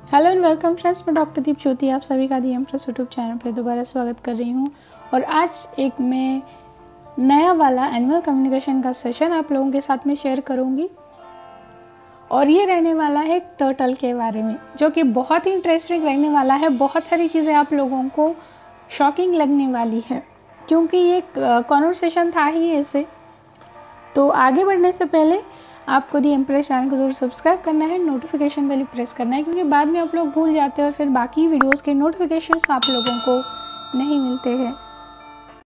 Hello and welcome friends, मैं doctor दीप ज्योति आप सभी का दी एम्प्रेस यूट्यूब चैनल पर दोबारा स्वागत कर रही हूँ। और आज एक मैं नया वाला एनिमल कम्युनिकेशन का सेशन आप लोगों के साथ में शेयर करूँगी। और ये रहने वाला है एक टर्टल के बारे में, जो कि बहुत ही इंटरेस्टिंग रहने वाला है। बहुत सारी चीज़ें आप लोगों को शॉकिंग लगने वाली है, क्योंकि ये कॉन्वर्सेशन था ही ऐसे। तो आगे बढ़ने से पहले आपको दी एम्प्रेस चैनल को जरूर सब्सक्राइब करना है, नोटिफिकेशन बेल प्रेस करना है, क्योंकि बाद में आप लोग भूल जाते हैं और फिर बाकी वीडियोस के नोटिफिकेशंस आप लोगों को नहीं मिलते हैं।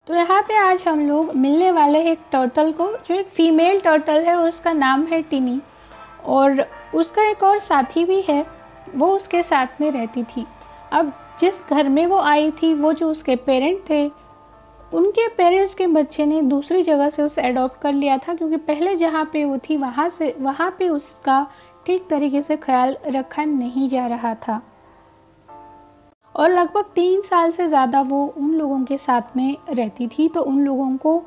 तो यहाँ पे आज हम लोग मिलने वाले हैं एक टर्टल को, जो एक फीमेल टर्टल है और उसका नाम है टिनी। और उसका एक और साथी भी है, वो उसके साथ में रहती थी। अब जिस घर में वो आई थी, वो जो उसके पेरेंट थे, उनके पेरेंट्स के बच्चे ने दूसरी जगह से उसे अडॉप्ट कर लिया था, क्योंकि पहले जहाँ पे वो थी वहाँ पे उसका ठीक तरीके से ख्याल रखा नहीं जा रहा था। और लगभग 3 साल से ज़्यादा वो उन लोगों के साथ में रहती थी। तो उन लोगों को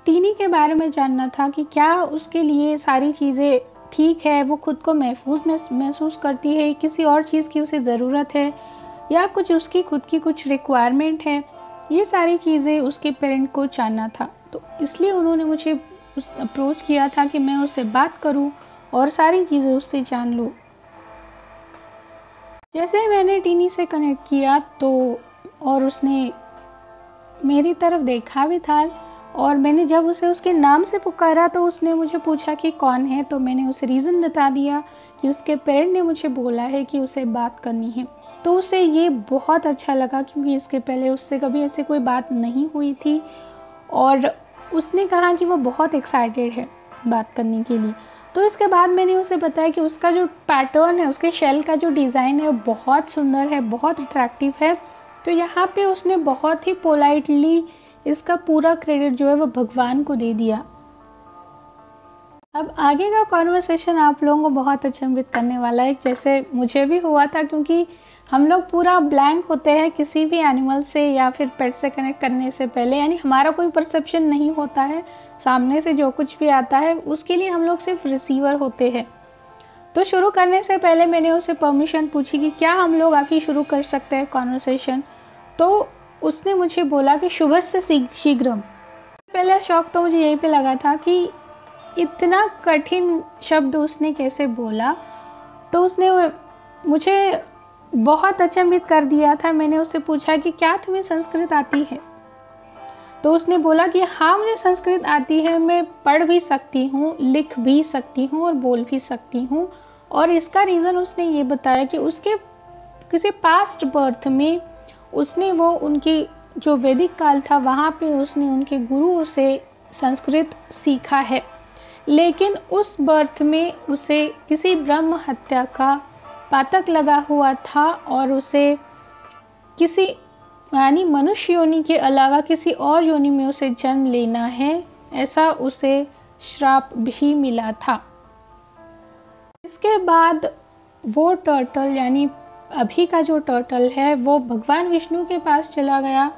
टीनी के बारे में जानना था कि क्या उसके लिए सारी चीज़ें ठीक है, वो खुद को महफूज महसूस करती है, किसी और चीज़ की उसे ज़रूरत है, या कुछ उसकी खुद की कुछ रिक्वायरमेंट है। ये सारी चीज़ें उसके पेरेंट को जानना था। तो इसलिए उन्होंने मुझे अप्रोच किया था कि मैं उससे बात करूं और सारी चीज़ें उससे जान लूं। जैसे मैंने टीनी से कनेक्ट किया तो और उसने मेरी तरफ देखा भी था, और मैंने जब उसे उसके नाम से पुकारा तो उसने मुझे पूछा कि कौन है। तो मैंने उसे रीज़न बता दिया कि उसके पेरेंट ने मुझे बोला है कि उसे बात करनी है। तो उसे ये बहुत अच्छा लगा, क्योंकि इसके पहले उससे कभी ऐसे कोई बात नहीं हुई थी। और उसने कहा कि वो बहुत एक्साइटेड है बात करने के लिए। तो इसके बाद मैंने उसे बताया कि उसका जो पैटर्न है, उसके शेल का जो डिज़ाइन है, वो बहुत सुंदर है, बहुत अट्रैक्टिव है। तो यहाँ पे उसने बहुत ही पोलाइटली इसका पूरा क्रेडिट जो है वो भगवान को दे दिया। अब आगे का कॉन्वर्सेशन आप लोगों को बहुत अचंभित करने वाला है, जैसे मुझे भी हुआ था, क्योंकि हम लोग पूरा ब्लैंक होते हैं किसी भी एनिमल से या फिर पेट से कनेक्ट करने से पहले। यानी हमारा कोई परसेप्शन नहीं होता है, सामने से जो कुछ भी आता है उसके लिए हम लोग सिर्फ रिसीवर होते हैं। तो शुरू करने से पहले मैंने उससे परमिशन पूछी कि क्या हम लोग अभी शुरू कर सकते हैं कॉन्वर्सेशन। तो उसने मुझे बोला कि शुभ से शीघ्रम। पहला शौक तो मुझे यहीं पे लगा था कि इतना कठिन शब्द उसने कैसे बोला। तो उसने मुझे बहुत अचंभित कर दिया था। मैंने उससे पूछा कि क्या तुम्हें संस्कृत आती है। तो उसने बोला कि हाँ, मुझे संस्कृत आती है, मैं पढ़ भी सकती हूँ, लिख भी सकती हूँ और बोल भी सकती हूँ। और इसका रीज़न उसने ये बताया कि उसके किसी पास्ट बर्थ में उसने वो उनकी जो वैदिक काल था वहाँ पे उसने उनके गुरुओं से संस्कृत सीखा है, लेकिन उस बर्थ में उसे किसी ब्रह्म हत्या का पातक लगा हुआ था और उसे किसी यानी मनुष्य योनि के अलावा किसी और योनि में उसे जन्म लेना है, ऐसा उसे श्राप भी मिला था। इसके बाद वो टर्टल यानी अभी का जो टर्टल है वो भगवान विष्णु के पास चला गया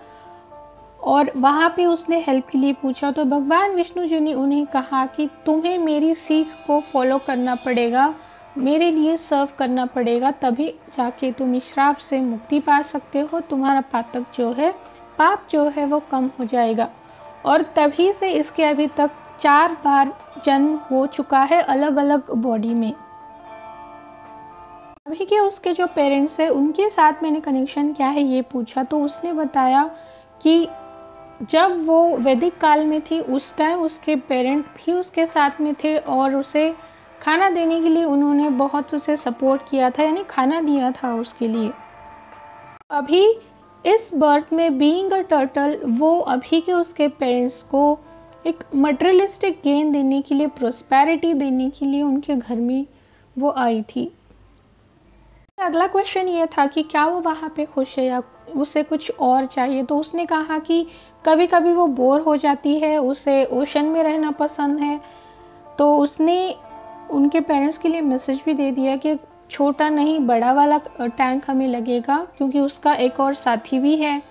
और वहाँ पे उसने हेल्प के लिए पूछा। तो भगवान विष्णु जी ने उन्हें कहा कि तुम्हें मेरी सीख को फॉलो करना पड़ेगा, मेरे लिए सर्व करना पड़ेगा, तभी जाके तुम इस श्राप से मुक्ति पा सकते हो, तुम्हारा पातक जो है, पाप जो है वो कम हो जाएगा। और तभी से इसके अभी तक 4 बार जन्म हो चुका है अलग अलग बॉडी में। अभी के उसके जो पेरेंट्स है उनके साथ मैंने कनेक्शन क्या है ये पूछा। तो उसने बताया कि जब वो वैदिक काल में थी उस टाइम उसके पेरेंट भी उसके साथ में थे और उसे खाना देने के लिए उन्होंने बहुत उसे सपोर्ट किया था, यानी खाना दिया था उसके लिए। अभी इस बर्थ में बीइंग अ टर्टल वो अभी के उसके पेरेंट्स को एक मटेरियलिस्टिक गेन देने के लिए, प्रोस्पेरिटी देने के लिए उनके घर में वो आई थी। अगला क्वेश्चन ये था कि क्या वो वहाँ पे खुश है या उसे कुछ और चाहिए। तो उसने कहा कि कभी कभी वो बोर हो जाती है, उसे ओशन में रहना पसंद है। तो उसने उनके पेरेंट्स के लिए मैसेज भी दे दिया कि छोटा नहीं बड़ा वाला टैंक हमें लगेगा, क्योंकि उसका एक और साथी भी है,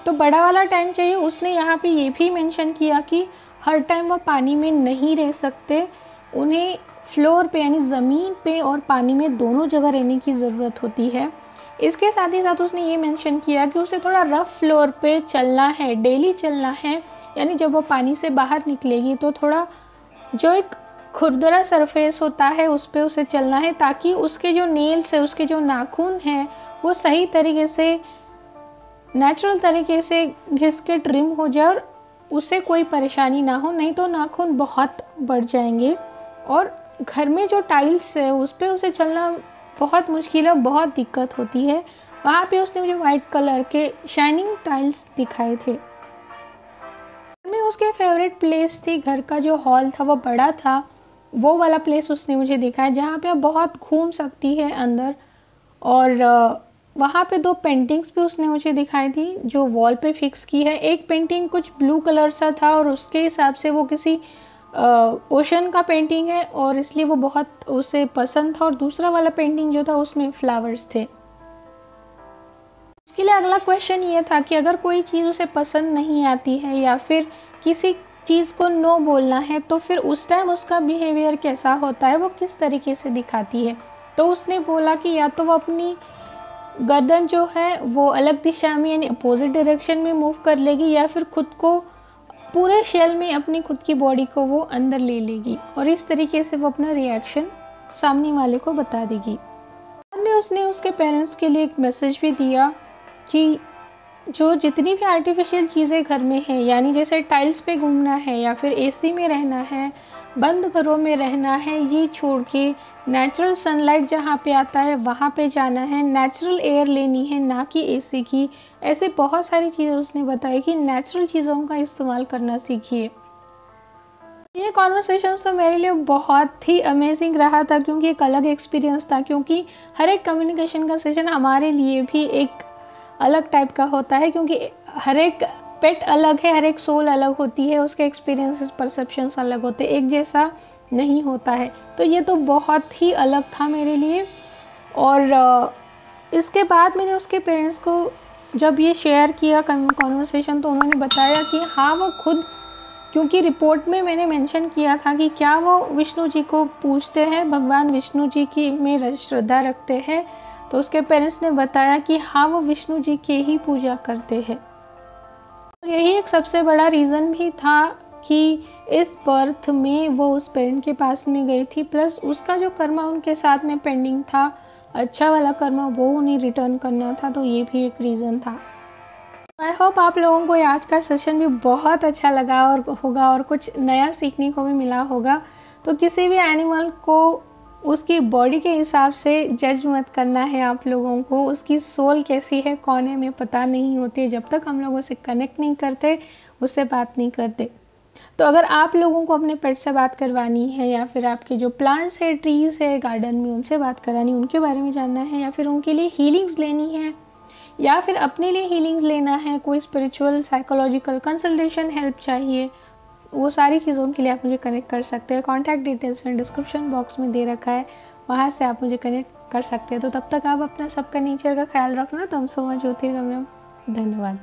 तो बड़ा वाला टैंक चाहिए। उसने यहाँ पे ये भी मेंशन किया कि हर टाइम वो पानी में नहीं रह सकते, उन्हें फ्लोर पे यानी ज़मीन पे और पानी में दोनों जगह रहने की ज़रूरत होती है। इसके साथ ही साथ उसने ये मेंशन किया कि उसे थोड़ा रफ़ फ्लोर पे चलना है, डेली चलना है, यानी जब वो पानी से बाहर निकलेगी तो थोड़ा जो एक खुरदरा सरफेस होता है उस पे उसे चलना है, ताकि उसके जो नेल्स है, उसके जो नाखून हैं, वो सही तरीके से नेचुरल तरीके से घिस के ट्रिम हो जाए और उसे कोई परेशानी ना हो, नहीं तो नाखून बहुत बढ़ जाएंगे। और घर में जो टाइल्स है उस पर उसे चलना बहुत मुश्किल है, बहुत दिक्कत होती है। वहाँ पे उसने मुझे वाइट कलर के शाइनिंग टाइल्स दिखाए थे। में उसके फेवरेट प्लेस थी, घर का जो हॉल था वो बड़ा था, वो वाला प्लेस उसने मुझे दिखाया जहाँ पे आप बहुत घूम सकती है अंदर। और वहाँ पे 2 पेंटिंग्स भी उसने मुझे दिखाई थी जो वॉल पे फिक्स की है। एक पेंटिंग कुछ ब्लू कलर सा था और उसके हिसाब से वो किसी ओशन का पेंटिंग है और इसलिए वो बहुत उसे पसंद था। और दूसरा वाला पेंटिंग जो था उसमें फ्लावर्स थे। उसके लिए अगला क्वेश्चन ये था कि अगर कोई चीज़ उसे पसंद नहीं आती है या फिर किसी चीज़ को नो बोलना है तो फिर उस टाइम उसका बिहेवियर कैसा होता है, वो किस तरीके से दिखाती है। तो उसने बोला कि या तो वो अपनी गर्दन जो है वो अलग दिशा में यानी अपोजिट डायरेक्शन में मूव कर लेगी, या फिर खुद को पूरे शेल में अपनी खुद की बॉडी को वो अंदर ले लेगी और इस तरीके से वो अपना रिएक्शन सामने वाले को बता देगी। बाद में उसने उसके पेरेंट्स के लिए एक मैसेज भी दिया कि जो जितनी भी आर्टिफिशियल चीज़ें घर में हैं, यानी जैसे टाइल्स पे घूमना है या फिर एसी में रहना है, बंद घरों में रहना है, ये छोड़ के नेचुरल सनलाइट जहाँ पे आता है वहाँ पे जाना है, नेचुरल एयर लेनी है, ना कि एसी की। ऐसे बहुत सारी चीज़ें उसने बताई कि नेचुरल चीज़ों का इस्तेमाल करना सीखिए। ये कॉन्वर्सेशन तो मेरे लिए बहुत ही अमेजिंग रहा था, क्योंकि एक अलग एक्सपीरियंस था। क्योंकि हर एक कम्युनिकेशन का सेशन हमारे लिए भी एक अलग टाइप का होता है, क्योंकि हर एक पेट अलग है, हर एक सोल अलग होती है, उसके एक्सपीरियंसेस परसेप्शंस अलग होते हैं, एक जैसा नहीं होता है। तो ये तो बहुत ही अलग था मेरे लिए। और इसके बाद मैंने उसके पेरेंट्स को जब ये शेयर किया कॉन्वर्सेशन, तो उन्होंने बताया कि हाँ वो खुद, क्योंकि रिपोर्ट में मैंने मेंशन किया था कि क्या वो विष्णु जी को पूजते हैं, भगवान विष्णु जी की में श्रद्धा रखते हैं, तो उसके पेरेंट्स ने बताया कि हाँ वो विष्णु जी की ही पूजा करते हैं। और यही एक सबसे बड़ा रीज़न भी था कि इस बर्थ में वो उस पेरेंट के पास में गई थी, प्लस उसका जो कर्मा उनके साथ में पेंडिंग था, अच्छा वाला कर्मा, वो उन्हें रिटर्न करना था, तो ये भी एक रीज़न था। आई होप आप लोगों को आज का सेशन भी बहुत अच्छा लगा और होगा और कुछ नया सीखने को भी मिला होगा। तो किसी भी एनिमल को उसकी बॉडी के हिसाब से जज मत करना है आप लोगों को। उसकी सोल कैसी है, कौन है, हमें पता नहीं होती है जब तक हम लोगों से कनेक्ट नहीं करते, उससे बात नहीं करते। तो अगर आप लोगों को अपने पेट से बात करवानी है, या फिर आपके जो प्लांट्स है, ट्रीज़ है गार्डन में, उनसे बात करानी, उनके बारे में जानना है, या फिर उनके लिए हीलिंग्स लेनी है, या फिर अपने लिए हीलिंग्स लेना है, कोई स्पिरिचुअल साइकोलॉजिकल कंसल्टेशन हेल्प चाहिए, वो सारी चीज़ों के लिए आप मुझे कनेक्ट कर सकते हैं। कॉन्टैक्ट डिटेल्स में डिस्क्रिप्शन बॉक्स में दे रखा है, वहाँ से आप मुझे कनेक्ट कर सकते हैं। तो तब तक आप अपना सबका नेचर का ख्याल रखना। तो हम सो मच ज्योतिर्गम्यम। धन्यवाद।